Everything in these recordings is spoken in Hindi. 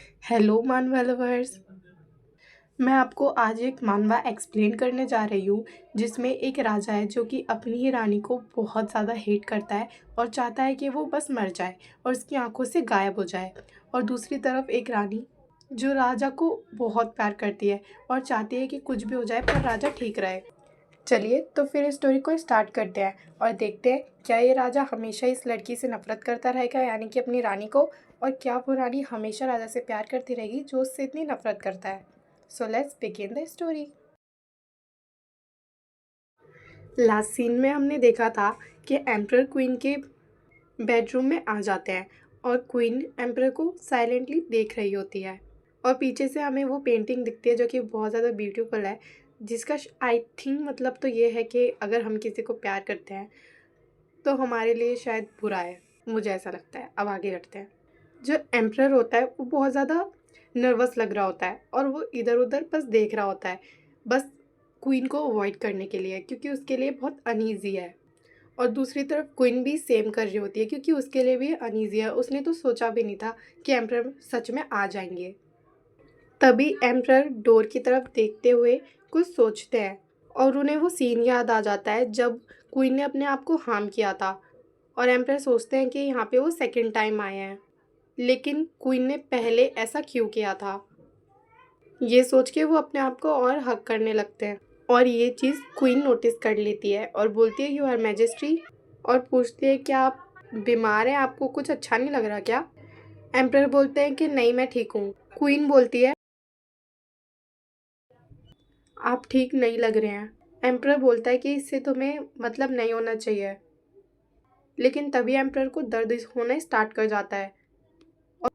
हेलो मानवा लवर्स। मैं आपको आज एक मानवा एक्सप्लेन करने जा रही हूँ जिसमें एक राजा है जो कि अपनी ही रानी को बहुत ज़्यादा हेट करता है और चाहता है कि वो बस मर जाए और उसकी आंखों से गायब हो जाए। और दूसरी तरफ एक रानी जो राजा को बहुत प्यार करती है और चाहती है कि कुछ भी हो जाए पर राजा ठीक रहे। चलिए तो फिर इस स्टोरी को स्टार्ट करते हैं और देखते हैं क्या ये राजा हमेशा इस लड़की से नफरत करता रहेगा यानी कि अपनी रानी को, और क्या वो रानी हमेशा राजा से प्यार करती रहेगी जो उससे इतनी नफरत करता है। So let's begin the story. Last scene में हमने देखा था कि एम्परर क्वीन के बेडरूम में आ जाते हैं और क्वीन एम्परर को साइलेंटली देख रही होती है और पीछे से हमें वो पेंटिंग दिखती है जो कि बहुत ज़्यादा ब्यूटीफुल है, जिसका आई थिंक मतलब तो ये है कि अगर हम किसी को प्यार करते हैं तो हमारे लिए शायद बुरा है, मुझे ऐसा लगता है। अब आगे बढ़ते हैं। जो एम्परर होता है वो बहुत ज़्यादा नर्वस लग रहा होता है और वो इधर उधर बस देख रहा होता है, बस क्वीन को अवॉइड करने के लिए, क्योंकि उसके लिए बहुत अनईज़ी है। और दूसरी तरफ क्वीन भी सेम कर रही होती है क्योंकि उसके लिए भी अनईज़ी है। उसने तो सोचा भी नहीं था कि एम्परर सच में आ जाएंगे। तभी एम्परर डोर की तरफ देखते हुए कुछ सोचते हैं और उन्हें वो सीन याद आ जाता है जब क्वीन ने अपने आप को हार्म किया था। और एम्परर सोचते हैं कि यहाँ पे वो सेकंड टाइम आए हैं, लेकिन क्वीन ने पहले ऐसा क्यों किया था। ये सोच के वो अपने आप को और हक करने लगते हैं और ये चीज़ क्वीन नोटिस कर लेती है और बोलती है यू आर मैजेस्टी, और पूछती है क्या आप बीमार हैं, आपको कुछ अच्छा नहीं लग रहा क्या। एम्परर बोलते हैं कि नहीं मैं ठीक हूँ। क्वीन बोलती है आप ठीक नहीं लग रहे हैं। एम्परर बोलता है कि इससे तुम्हें मतलब नहीं होना चाहिए, लेकिन तभी एम्परर को दर्द होना स्टार्ट कर जाता है और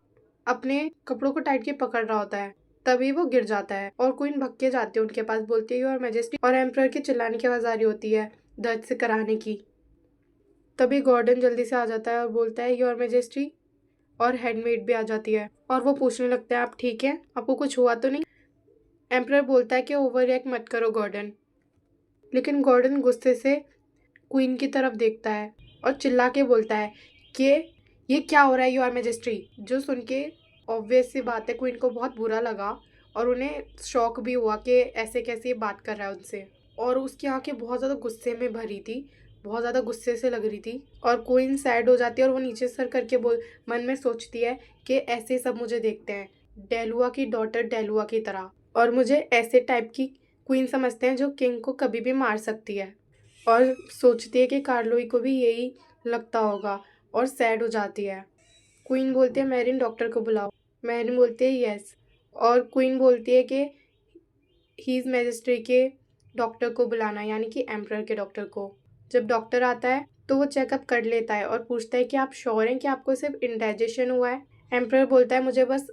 अपने कपड़ों को टाइट के पकड़ रहा होता है। तभी वो गिर जाता है और क्वीन भग के जाती है उनके पास, बोलती है योर मैजेस्टी, और एम्परर के चिल्लाने की आवाज़ आ रही होती है दर्द से कराहने की। तभी गॉर्डन जल्दी से आ जाता है और बोलता है योर मैजेस्टी, और हेडमेड भी आ जाती है और वो पूछने लगता है आप ठीक हैं, आपको कुछ हुआ तो नहीं। एम्परर बोलता है कि ओवर रिएक्ट मत करो गॉर्डन, लेकिन गॉर्डन गुस्से से क्वीन की तरफ देखता है और चिल्ला के बोलता है कि ये क्या हो रहा है योर मैजेस्टी। जो सुन के ऑब्वियस सी बात है क्वीन को बहुत बुरा लगा और उन्हें शॉक भी हुआ कि ऐसे कैसे ये बात कर रहा है उनसे, और उसकी आंखें बहुत ज़्यादा गुस्से में भरी थी, बहुत ज़्यादा गुस्से से लग रही थी। और क्वीन सैड हो जाती है और वो नीचे सर करके बोल मन में सोचती है कि ऐसे सब मुझे देखते हैं डेलुआ की डॉटर डेलुआ की तरह, और मुझे ऐसे टाइप की क्वीन समझते हैं जो किंग को कभी भी मार सकती है। और सोचती है कि कार्लोई को भी यही लगता होगा और सैड हो जाती है। क्वीन बोलती है मैरिन डॉक्टर को बुलाओ। मैरिन बोलती है यस, और क्वीन बोलती है कि हीज मैजिस्ट्री के डॉक्टर को बुलाना यानी कि एम्परर के डॉक्टर को। जब डॉक्टर आता है तो वो चेकअप कर लेता है और पूछता है कि आप श्योर हैं कि आपको सिर्फ इंडाइजेशन हुआ है। एम्परर बोलता है मुझे बस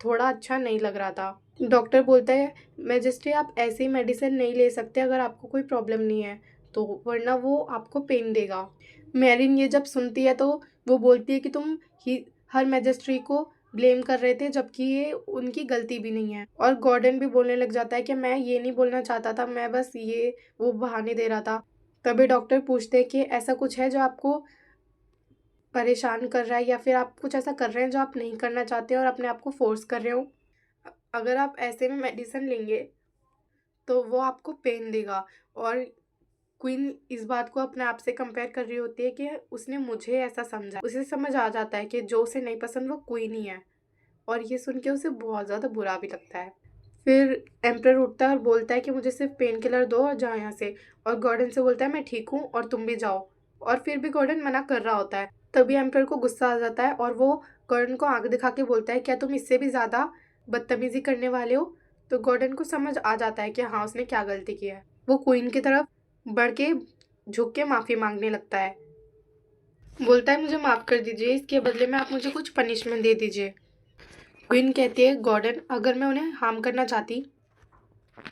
थोड़ा अच्छा नहीं लग रहा था। डॉक्टर बोलता है मैजिस्ट्री आप ऐसे ही मेडिसिन नहीं ले सकते अगर आपको कोई प्रॉब्लम नहीं है तो, वरना वो आपको पेन देगा। मैरिन ये जब सुनती है तो वो बोलती है कि तुम ही हर मैजिस्ट्री को ब्लेम कर रहे थे जबकि ये उनकी गलती भी नहीं है। और गॉर्डन भी बोलने लग जाता है कि मैं ये नहीं बोलना चाहता था, मैं बस ये वो बहाने दे रहा था। तभी डॉक्टर पूछते हैं कि ऐसा कुछ है जो आपको परेशान कर रहा है या फिर आप कुछ ऐसा कर रहे हैं जो आप नहीं करना चाहते और अपने आप को फोर्स कर रहे हो। अगर आप ऐसे में मेडिसिन लेंगे तो वो आपको पेन देगा। और क्वीन इस बात को अपने आप से कंपेयर कर रही होती है कि उसने मुझे ऐसा समझा। उसे समझ आ जाता है कि जो उसे नहीं पसंद वो क्वीन ही है, और ये सुन के उसे बहुत ज़्यादा बुरा भी लगता है। फिर एम्परर उठता है और बोलता है कि मुझे सिर्फ पेन किलर दो और जाओ यहाँ से, और गॉर्डन से बोलता है मैं ठीक हूँ और तुम भी जाओ। और फिर भी गॉर्डन मना कर रहा होता है। तभी एम्परर को गुस्सा आ जाता है और वो गॉर्डन को आंख दिखा के बोलता है क्या तुम इससे भी ज़्यादा बदतमीजी करने वाले हो। तो गॉर्डन को समझ आ जाता है कि हाँ उसने क्या गलती की है। वो क्वीन की तरफ बढ़ के झुक के माफ़ी मांगने लगता है, बोलता है मुझे माफ़ कर दीजिए, इसके बदले में आप मुझे कुछ पनिशमेंट दे दीजिए। क्वीन कहती है गॉर्डन अगर मैं उन्हें हार्म करना चाहती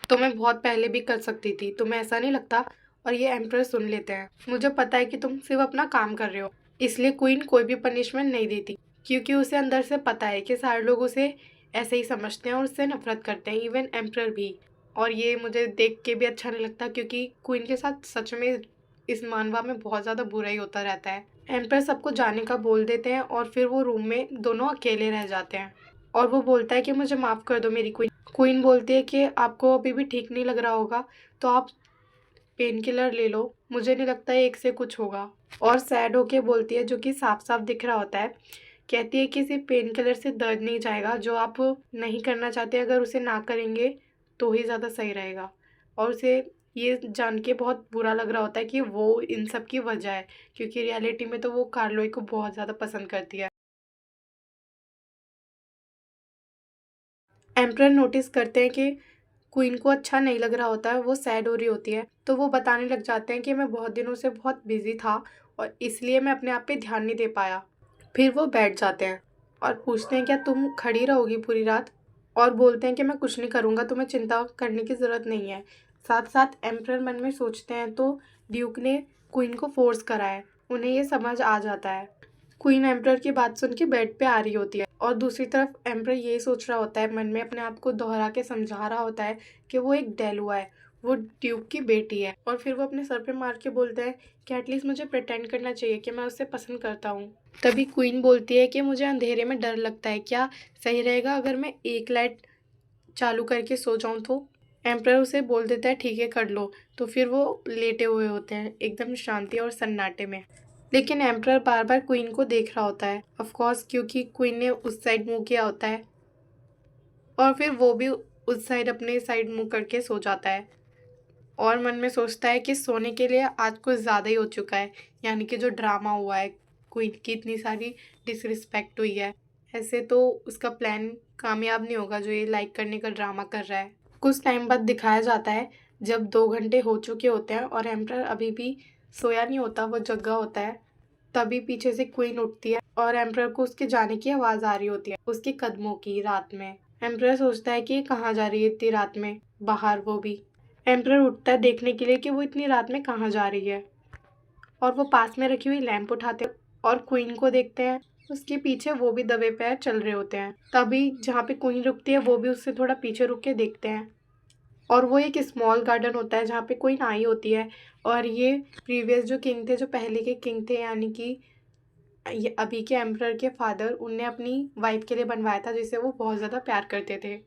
तो मैं बहुत पहले भी कर सकती थी, तुम्हें ऐसा नहीं लगता। और ये एम्परर सुन लेते हैं। मुझे पता है कि तुम सिर्फ अपना काम कर रहे हो, इसलिए क्वीन कोई भी पनिशमेंट नहीं देती, क्योंकि उसे अंदर से पता है कि सारे लोग उसे ऐसे ही समझते हैं और उससे नफरत करते हैं, इवन एम्परर भी। और ये मुझे देख के भी अच्छा नहीं लगता क्योंकि क्वीन के साथ सच में इस मानवा में बहुत ज़्यादा बुरा ही होता रहता है। एम्परर सबको जाने का बोल देते हैं और फिर वो रूम में दोनों अकेले रह जाते हैं। और वो बोलता है कि मुझे माफ़ कर दो मेरी क्वीन। क्वीन बोलती है कि आपको अभी भी ठीक नहीं लग रहा होगा तो आप पेन किलर ले लो, मुझे नहीं लगता है एक से कुछ होगा। और सैड होके बोलती है, जो कि साफ साफ दिख रहा होता है, कहती है कि सिर्फ पेन किलर से दर्द नहीं जाएगा, जो आप नहीं करना चाहते अगर उसे ना करेंगे तो ही ज़्यादा सही रहेगा। और उसे ये जान के बहुत बुरा लग रहा होता है कि वो इन सब की वजह है, क्योंकि रियलिटी में तो वो कार्लोई को बहुत ज़्यादा पसंद करती है। एम्प्रर नोटिस करते हैं कि क्वीन को अच्छा नहीं लग रहा होता है, वो सैड हो रही होती है, तो वो बताने लग जाते हैं कि मैं बहुत दिनों से बहुत बिजी था और इसलिए मैं अपने आप पे ध्यान नहीं दे पाया। फिर वो बैठ जाते हैं और पूछते हैं क्या तुम खड़ी रहोगी पूरी रात? और बोलते हैं कि मैं कुछ नहीं करूँगा, तुम्हें चिंता करने की ज़रूरत नहीं है। साथ साथ एम्प्रर मन में सोचते हैं तो ड्यूक ने क्वीन को फोर्स करा है, उन्हें ये समझ आ जाता है। क्वीन एम्प्रर की बात सुन के बेड पे आ रही होती है और दूसरी तरफ एम्प्रर यही सोच रहा होता है, मन में अपने आप को दोहरा के समझा रहा होता है कि वो एक डेलुआ है, वो ड्यूक की बेटी है। और फिर वो अपने सर पे मार के बोलता है कि एटलीस्ट मुझे प्रिटेंड करना चाहिए कि मैं उसे पसंद करता हूँ। तभी क्वीन बोलती है कि मुझे अंधेरे में डर लगता है, क्या सही रहेगा अगर मैं एक लाइट चालू करके सो जाऊँ तो? एम्प्रर उसे बोल देता है ठीक है कर लो। तो फिर वो लेटे हुए होते हैं एकदम शांति और सन्नाटे में। लेकिन एम्प्रर बार बार क्वीन को देख रहा होता है, ऑफ कोर्स क्योंकि क्वीन ने उस साइड मुंह किया होता है, और फिर वो भी उस साइड अपने साइड मुंह करके सो जाता है। और मन में सोचता है कि सोने के लिए आज कुछ ज़्यादा ही हो चुका है, यानी कि जो ड्रामा हुआ है, क्वीन की इतनी सारी डिसरिस्पेक्ट हुई है, ऐसे तो उसका प्लान कामयाब नहीं होगा जो ये लाइक करने का ड्रामा कर रहा है। कुछ टाइम बाद दिखाया जाता है जब 2 घंटे हो चुके होते हैं और एम्प्रर अभी भी सोया नहीं होता, वो जगा होता है। तभी पीछे से क्वीन उठती है और एम्प्रर को उसके जाने की आवाज़ आ रही होती है, उसके कदमों की, रात में। एम्प्रर सोचता है कि ये कहाँ जा रही है इतनी रात में बाहर, वो भी। एम्प्रर उठता है देखने के लिए कि वो इतनी रात में कहाँ जा रही है, और वो पास में रखी हुई लैंप उठाते हैं और क्वीन को देखते हैं। उसके पीछे वो भी दबे पैर चल रहे होते हैं। तभी जहाँ पे क्वीन रुकती है वो भी उससे थोड़ा पीछे रुक के देखते हैं, और वो एक स्मॉल गार्डन होता है जहाँ पे क्वीन आई होती है। और ये प्रीवियस जो किंग थे, जो पहले के किंग थे, यानी कि ये अभी के एम्परर के फादर, उनने अपनी वाइफ के लिए बनवाया था, जिसे वो बहुत ज़्यादा प्यार करते थे।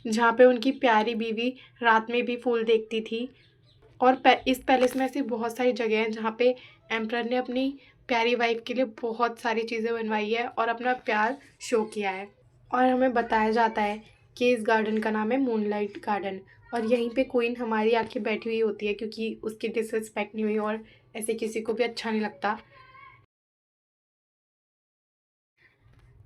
जहाँ पे उनकी प्यारी बीवी रात में भी फूल देखती थी। और इस पैलेस में ऐसी बहुत सारी जगह हैं जहाँ पे एम्परर ने अपनी प्यारी वाइफ के लिए बहुत सारी चीज़ें बनवाई है और अपना प्यार शो किया है। और हमें बताया जाता है कि इस गार्डन का नाम है मूनलाइट गार्डन, और यहीं पे क्वीन हमारी आके बैठी हुई होती है क्योंकि उसकी डिसरिस्पेक्ट नहीं हुई और ऐसे किसी को भी अच्छा नहीं लगता।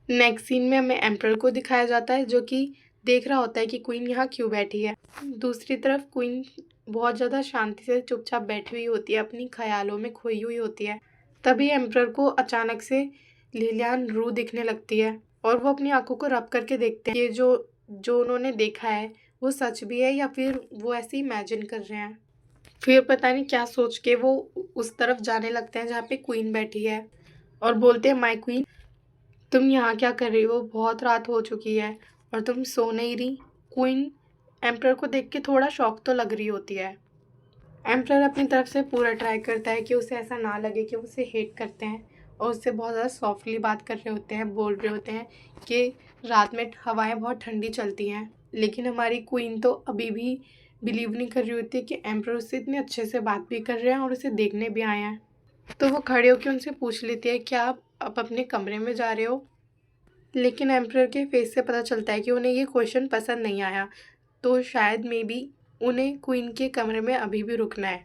नेक्स्ट सीन में हमें एम्परर को दिखाया जाता है जो कि देख रहा होता है कि क्वीन यहाँ क्यों बैठी है। दूसरी तरफ क्वीन बहुत ज़्यादा शांति से चुपचाप बैठी हुई होती है, अपनी ख्यालों में खोई हुई होती है। तभी एम्परर को अचानक से लिलियान रू दिखने लगती है और वो अपनी आंखों को रब करके देखते हैं ये जो जो उन्होंने देखा है वो सच भी है या फिर वो ऐसे इमेजिन कर रहे हैं। फिर पता नहीं क्या सोच के वो उस तरफ जाने लगते हैं जहाँ पे क्वीन बैठी है और बोलते हैं माय क्वीन, तुम यहाँ क्या कर रही हो? बहुत रात हो चुकी है और तुम सो नहीं रही। क्वीन एम्प्रर को देख के थोड़ा शॉक तो लग रही होती है। एम्प्रर अपनी तरफ से पूरा ट्राई करता है कि उसे ऐसा ना लगे कि उसे हेट करते हैं, और उससे बहुत ज़्यादा सॉफ्टली बात कर रहे होते हैं, बोल रहे होते हैं कि रात में हवाएं बहुत ठंडी चलती हैं। लेकिन हमारी क्वीन तो अभी भी बिलीव नहीं कर रही होती कि एम्प्रर उससे इतने अच्छे से बात भी कर रहे हैं और उसे देखने भी आए हैं। तो वो खड़े होकर उनसे पूछ लेती है क्या आप अब अपने कमरे में जा रहे हो? लेकिन एम्प्रर के फेस से पता चलता है कि उन्हें ये क्वेश्चन पसंद नहीं आया, तो शायद मे बी उन्हें क्वीन के कमरे में अभी भी रुकना है।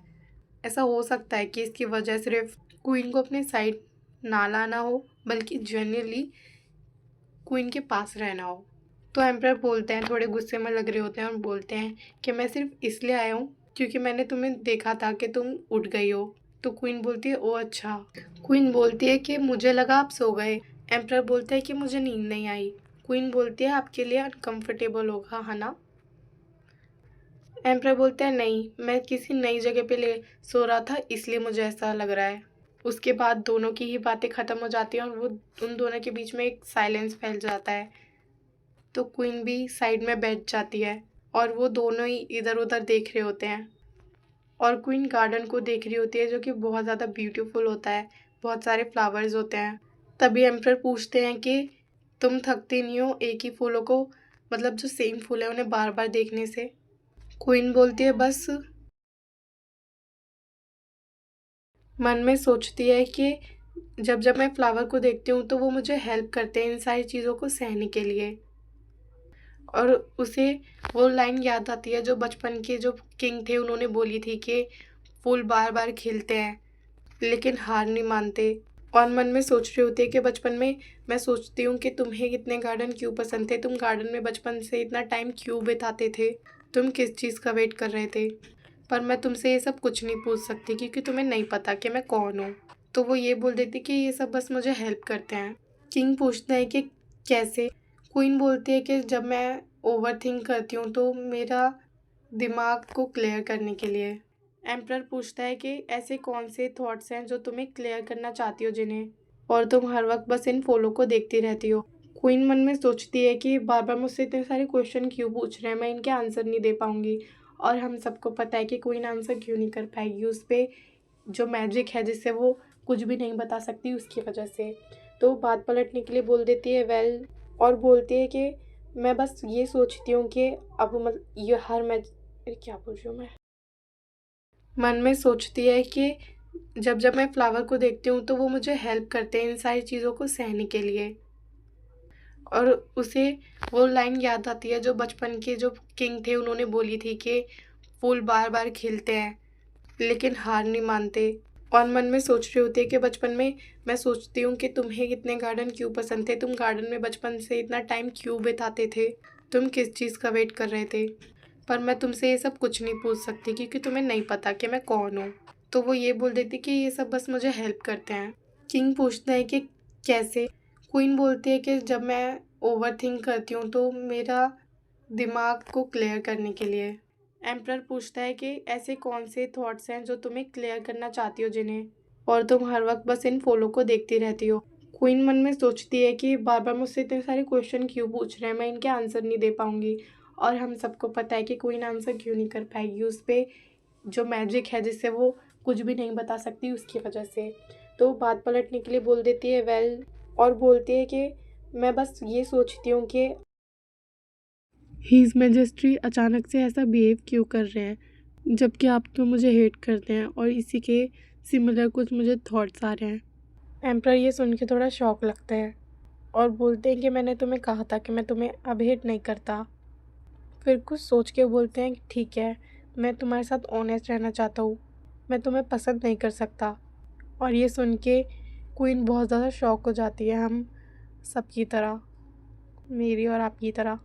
ऐसा हो सकता है कि इसकी वजह सिर्फ क्वीन को अपने साइड ना लाना हो, बल्कि जनरली क्वीन के पास रहना हो। तो एम्प्रर बोलते हैं, थोड़े गुस्से में लग रहे होते हैं और बोलते हैं कि मैं सिर्फ इसलिए आया हूँ क्योंकि मैंने तुम्हें देखा था कि तुम उठ गई हो। तो क्वीन बोलती है ओ अच्छा। क्वीन बोलती है कि मुझे लगा आप सो गए। एम्प्रर बोलता है कि मुझे नींद नहीं आई। क्वीन बोलती है आपके लिए अनकंफर्टेबल होगा है ना? एम्प्रर बोलता है नहीं, मैं किसी नई जगह पे ले सो रहा था इसलिए मुझे ऐसा लग रहा है। उसके बाद दोनों की ही बातें ख़त्म हो जाती हैं और वो उन दोनों के बीच में एक साइलेंस फैल जाता है। तो क्वीन भी साइड में बैठ जाती है और वो दोनों ही इधर उधर देख रहे होते हैं, और क्वीन गार्डन को देख रही होती है जो कि बहुत ज़्यादा ब्यूटीफुल होता है, बहुत सारे फ्लावर्स होते हैं। तभी एम्प्रर पूछते हैं कि तुम थकती नहीं हो एक ही फूलों को, मतलब जो सेम फूल है उन्हें बार बार देखने से? क्वीन बोलती है बस मन में सोचती है कि जब जब मैं फ्लावर को देखती हूँ तो वो मुझे हेल्प करते हैं इन सारी चीज़ों को सहने के लिए। और उसे वो लाइन याद आती है जो बचपन के जो किंग थे उन्होंने बोली थी कि फूल बार बार खिलते हैं लेकिन हार नहीं मानते। और मन में सोच रही होती है कि बचपन में मैं सोचती हूँ कि तुम्हें इतने गार्डन क्यों पसंद थे, तुम गार्डन में बचपन से इतना टाइम क्यों बिताते थे, तुम किस चीज़ का वेट कर रहे थे। पर मैं तुमसे ये सब कुछ नहीं पूछ सकती क्योंकि तुम्हें नहीं पता कि मैं कौन हूँ। तो वो ये बोल देती कि ये सब बस मुझे हेल्प करते हैं। किंग पूछता है कि कैसे? क्वीन बोलती है कि जब मैं ओवर थिंक करती हूँ तो मेरा दिमाग को क्लियर करने के लिए। एम्प्रर पूछता है कि ऐसे कौन से थॉट्स हैं जो तुम्हें क्लियर करना चाहती हो जिन्हें, और तुम हर वक्त बस इन फूलों को देखती रहती हो। क्वीन मन में सोचती है कि बार बार मुझसे इतने सारे क्वेश्चन क्यों पूछ रहे हैं, मैं इनके आंसर नहीं दे पाऊंगी। और हम सबको पता है कि क्वीन आंसर क्यों नहीं कर पाएगी, उस पर जो मैजिक है जिससे वो कुछ भी नहीं बता सकती उसकी वजह से। तो बात पलटने के लिए बोल देती है वेल, और बोलती है कि मैं बस ये सोचती हूँ कि अब मतलब ये हर मैच क्या बोल रही हूँ मैं, मन में सोचती है कि जब जब मैं फ्लावर को देखती हूँ तो वो मुझे हेल्प करते हैं इन सारी चीज़ों को सहने के लिए। और उसे वो लाइन याद आती है जो बचपन के जो किंग थे उन्होंने बोली थी कि फूल बार बार खिलते हैं लेकिन हार नहीं मानते। और मन में सोच रही होती है कि बचपन में मैं सोचती हूँ कि तुम्हें इतने गार्डन क्यों पसंद थे, तुम गार्डन में बचपन से इतना टाइम क्यों बिताते थे, तुम किस चीज़ का वेट कर रहे थे। पर मैं तुमसे ये सब कुछ नहीं पूछ सकती क्योंकि तुम्हें नहीं पता कि मैं कौन हूँ। तो वो ये बोल देती कि ये सब बस मुझे हेल्प करते हैं। किंग पूछता है कि कैसे? क्वीन बोलती है कि जब मैं ओवर थिंक करती हूँ तो मेरा दिमाग को क्लियर करने के लिए। एम्प्रर पूछता है कि ऐसे कौन से थॉट्स हैं जो तुम्हें क्लियर करना चाहती हो जिन्हें, और तुम हर वक्त बस इन फूलों को देखती रहती हो। क्वीन मन में सोचती है कि बार बार मुझसे इतने सारे क्वेश्चन क्यों पूछ रहे हैं, मैं इनके आंसर नहीं दे पाऊंगी। और हम सबको पता है कि क्वीन आंसर क्यों नहीं कर पाएगी, उस पर जो मैजिक है जिससे वो कुछ भी नहीं बता सकती उसकी वजह से। तो बात पलटने के लिए बोल देती है वेल, और बोलती है कि मैं बस ये सोचती हूँ कि हीज़ मैजेस्टी अचानक से ऐसा बिहेव क्यों कर रहे हैं, जबकि आप तो मुझे हेट करते हैं और इसी के सिमिलर कुछ मुझे थॉट्स आ रहे हैं। एम्प्रर ये सुन के थोड़ा शॉक लगता है और बोलते हैं कि मैंने तुम्हें कहा था कि मैं तुम्हें अब हेट नहीं करता। फिर कुछ सोच के बोलते हैं कि ठीक है, मैं तुम्हारे साथ ऑनेस्ट रहना चाहता हूँ, मैं तुम्हें पसंद नहीं कर सकता। और ये सुन के क्वीन बहुत ज़्यादा शॉक हो जाती है, हम सबकी तरह, मेरी और आपकी तरह।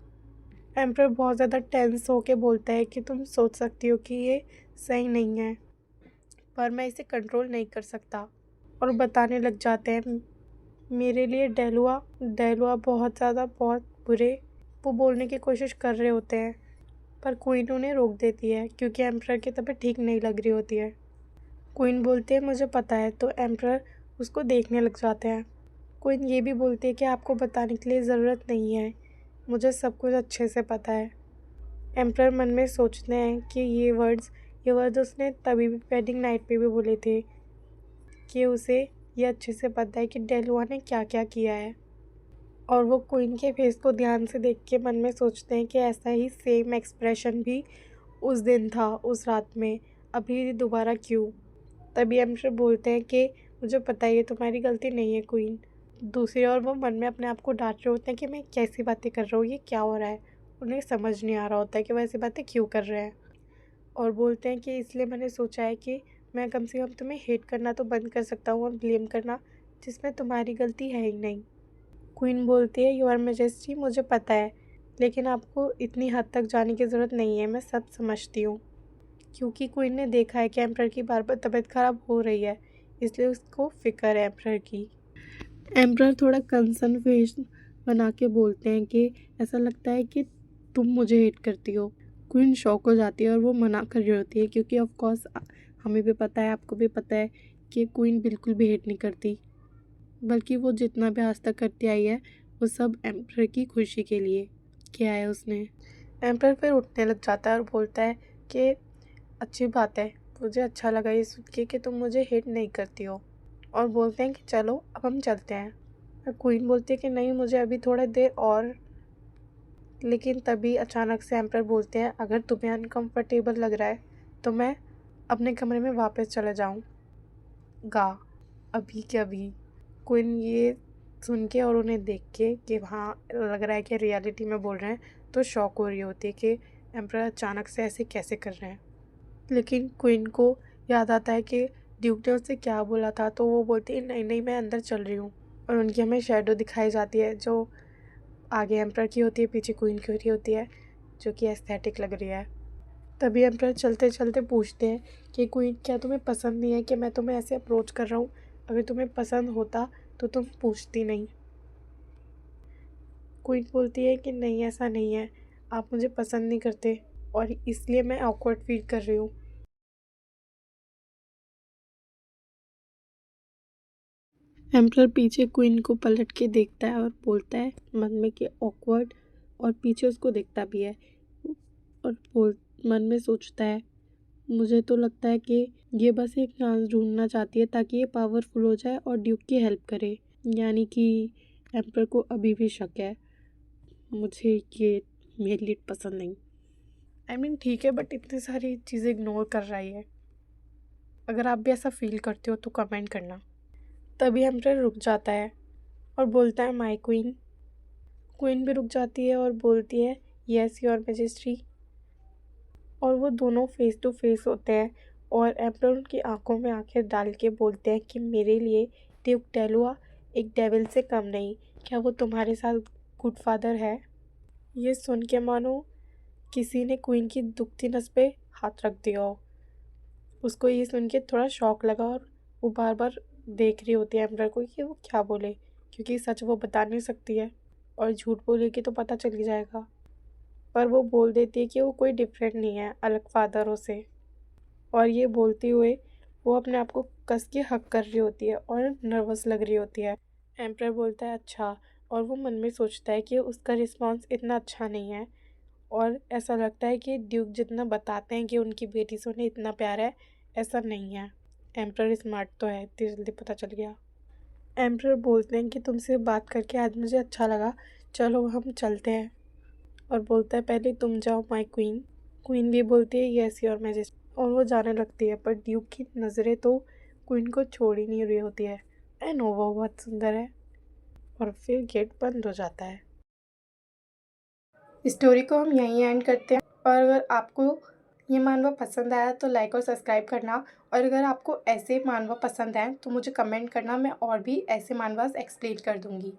एम्प्रर बहुत ज़्यादा टेंस होके बोलता है कि तुम सोच सकती हो कि ये सही नहीं है, पर मैं इसे कंट्रोल नहीं कर सकता। और बताने लग जाते हैं मेरे लिए डेलुआ डेलुआ बहुत बुरे। वो बोलने की कोशिश कर रहे होते हैं पर क्वीन उन्हें रोक देती है क्योंकि एम्प्रर की तबीयत ठीक नहीं लग रही होती है। क्वीन बोलती है मुझे पता है, तो एम्प्रर उसको देखने लग जाते हैं। क्वीन ये भी बोलती है कि आपको बताने के लिए ज़रूरत नहीं है, मुझे सब कुछ अच्छे से पता है। एम्प्रर मन में सोचते हैं कि ये वर्ड्स उसने तभी भी वेडिंग नाइट पे भी बोले थे कि उसे ये अच्छे से पता है कि डेलुआ ने क्या क्या किया है। और वो क्वीन के फेस को ध्यान से देख के मन में सोचते हैं कि ऐसा ही सेम एक्सप्रेशन भी उस दिन था, उस रात में, अभी दोबारा क्यों। तभी एम्प्रर बोलते हैं कि मुझे पता है ये तुम्हारी गलती नहीं है क्वीन। दूसरी ओर वो मन में अपने आप को डांट रहे होते हैं कि मैं कैसी बातें कर रहा हूँ, ये क्या हो रहा है। उन्हें समझ नहीं आ रहा होता है कि वो ऐसी बातें क्यों कर रहे हैं। और बोलते हैं कि इसलिए मैंने सोचा है कि मैं कम से कम तुम्हें हेट करना तो बंद कर सकता हूँ और ब्लेम करना, जिसमें तुम्हारी गलती है ही नहीं। क्वीन बोलती है योर मैजेस्टी मुझे पता है, लेकिन आपको इतनी हद तक जाने की ज़रूरत नहीं है, मैं सब समझती हूँ। क्योंकि क्वीन ने देखा है कि एम्प्रर की बार बार तबीयत ख़राब हो रही है, इसलिए उसको फ़िक्र है एम्प्रर की। एम्प्रर थोड़ा कंसर्न फेस बना के बोलते हैं कि ऐसा लगता है कि तुम मुझे हेट करती हो। क्वीन शॉक हो जाती है और वो मना कर रही होती है क्योंकि ऑफ कोर्स हमें भी पता है, आपको भी पता है कि क्वीन बिल्कुल भी हेट नहीं करती, बल्कि वो जितना भी आज तक करती आई है वो सब एम्प्रर की खुशी के लिए किया है उसने। एम्प्रर फिर उठने लग जाता है और बोलता है कि अच्छी बात है, मुझे अच्छा लगा ये सुन के कि तुम मुझे हेट नहीं करती हो। और बोलते हैं कि चलो अब हम चलते हैं, क्वीन बोलती है कि नहीं, मुझे अभी थोड़ा देर और। लेकिन तभी अचानक से एम्प्रर बोलते हैं, अगर तुम्हें अनकंफर्टेबल लग रहा है तो मैं अपने कमरे में वापस चला जाऊँगा अभी के अभी। क्वीन ये सुन के और उन्हें देख के कि हाँ लग रहा है कि रियलिटी में बोल रहे हैं, तो शॉक हो रही होती है कि एम्प्रर अचानक से ऐसे कैसे कर रहे हैं। लेकिन क्वीन को याद आता है कि ड्यूक ने उससे क्या बोला था, तो वो बोलती है नहीं नहीं, मैं अंदर चल रही हूँ। और उनकी हमें शैडो दिखाई जाती है, जो आगे एम्प्रर की होती है, पीछे क्वीन की रही होती है, जो कि एस्थेटिक लग रही है। तभी एम्प्रर चलते चलते पूछते हैं कि क्वीन, क्या तुम्हें पसंद नहीं है कि मैं तुम्हें ऐसे अप्रोच कर रहा हूँ? अगर तुम्हें पसंद होता तो तुम पूछती नहीं। क्वीन बोलती है कि नहीं, ऐसा नहीं है, आप मुझे पसंद नहीं करते और इसलिए मैं ऑकवर्ड फील कर रही हूँ। एम्प्रर पीछे क्वीन को पलट के देखता है और बोलता है मन में कि ऑकवर्ड, और पीछे उसको देखता भी है और मन में सोचता है, मुझे तो लगता है कि ये बस एक चांस ढूंढना चाहती है ताकि ये पावरफुल हो जाए और ड्यूक की हेल्प करे। यानी कि एम्प्रर को अभी भी शक है, मुझे ये मेरे लिए पसंद नहीं। ठीक है, बट इतनी सारी चीज़ें इग्नोर कर रही है। अगर आप भी ऐसा फील करते हो तो कमेंट करना। तभी एम्प्रर रुक जाता है और बोलता है माय क्वीन। क्वीन भी रुक जाती है और बोलती है यस योर मैजेस्टी। और वो दोनों फेस टू फेस होते हैं और एम्प्रर उनकी आंखों में आंखें डाल के बोलते हैं कि मेरे लिए ड्यूक टेलुआ एक डेविल से कम नहीं। क्या वो तुम्हारे साथ गुड फादर है? ये सुन के मानो किसी ने क्वीन की दुखती नस पे हाथ रख दिया हो। उसको ये सुन के थोड़ा शॉक लगा और वो बार बार देख रही होती है एम्प्रर को कि वो क्या बोले, क्योंकि सच वो बता नहीं सकती है और झूठ बोलेगी तो पता चल ही जाएगा। पर वो बोल देती है कि वो कोई डिफरेंट नहीं है अलग फादरों से। और ये बोलते हुए वो अपने आप को कस के हक कर रही होती है और नर्वस लग रही होती है। एम्प्रर बोलता है अच्छा, और वो मन में सोचता है कि उसका रिस्पॉन्स इतना अच्छा नहीं है और ऐसा लगता है कि ड्यूक जितना बताते हैं कि उनकी बेटी से उन्हें इतना प्यार है, ऐसा नहीं है। एम्प्रर स्मार्ट तो है, इतनी जल्दी पता चल गया। एम्प्रर बोलते हैं कि तुमसे बात करके आज मुझे अच्छा लगा, चलो हम चलते हैं। और बोलता है पहले तुम जाओ माय क्वीन। क्वीन भी बोलती है यस योर मैजेस्टी, और वो जाने लगती है। पर ड्यूक की नज़रें तो क्वीन को छोड़ ही नहीं रही होती है। आई नो वो बहुत सुंदर है। और फिर गेट बंद हो जाता है। स्टोरी को हम यहीं एंड करते हैं। और अगर आपको ये मानवा पसंद आया तो लाइक और सब्सक्राइब करना। और अगर आपको ऐसे मानवा पसंद आए तो मुझे कमेंट करना, मैं और भी ऐसे मानवास एक्सप्लेन कर दूँगी।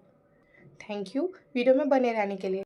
थैंक यू वीडियो में बने रहने के लिए।